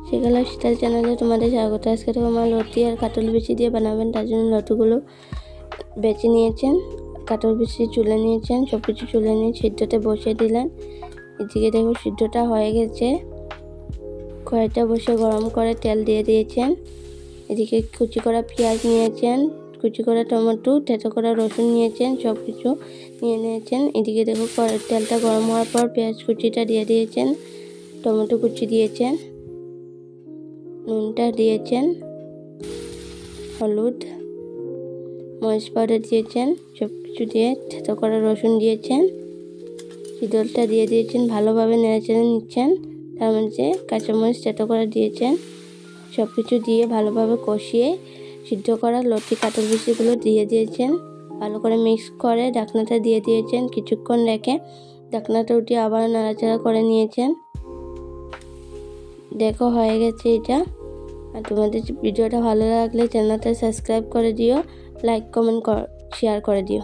শিখা lifestyle চ্যানেলে তোমাদের স্বাগত। আজকে আমার লতি আর কাটল বিচি দিয়ে বানাবেন, তার জন্য লতিগুলো বেছে নিয়েছেন, কাটল বিচি চুলে নিয়েছেন, সব কিছু চুলে নিয়ে সিদ্ধতে বসিয়ে দিলেন। এদিকে দেখো সিদ্ধটা হয়ে গেছে। কড়াইটা বসে গরম করে তেল দিয়ে দিয়েছেন। এদিকে কুচি করা পেঁয়াজ নিয়েছেন, কুচি করা টমেটো, থেতো করা রসুন নিয়েছেন, সব কিছু নিয়ে নিয়েছেন। এদিকে দেখো তেলটা গরম হওয়ার পর পেঁয়াজ কুচিটা দিয়ে দিয়েছেন, টমেটো কুচি দিয়েছেন, নুনটা দিয়েছেন, হলুদ, মরিচ পাউডার দিয়েছেন, সব কিছু দিয়ে থেতো করা রসুন দিয়েছেন, চিদলটা দিয়ে দিয়েছেন, ভালোভাবে নেড়েচেড়ে নিচ্ছেন। তার মধ্যে কাঁচামরিচ থেতো করে দিয়েছেন, সব কিছু দিয়ে ভালোভাবে কষিয়ে সিদ্ধ করা লতি কাটল বিচিগুলো দিয়ে দিয়েছেন। ভালো করে মিক্স করে ঢাকনাটা দিয়ে দিয়েছেন। কিছুক্ষণ রেখে ঢাকনাটা উঠিয়ে আবার নাড়াচাড়া করে নিয়েছেন। দেখো হয়ে গেছে এটা। আর তোমাদের ভিডিওটা ভালো লাগলে চ্যানেলটা সাবস্ক্রাইব করে দিও, লাইক কমেন্ট শেয়ার করে দিও।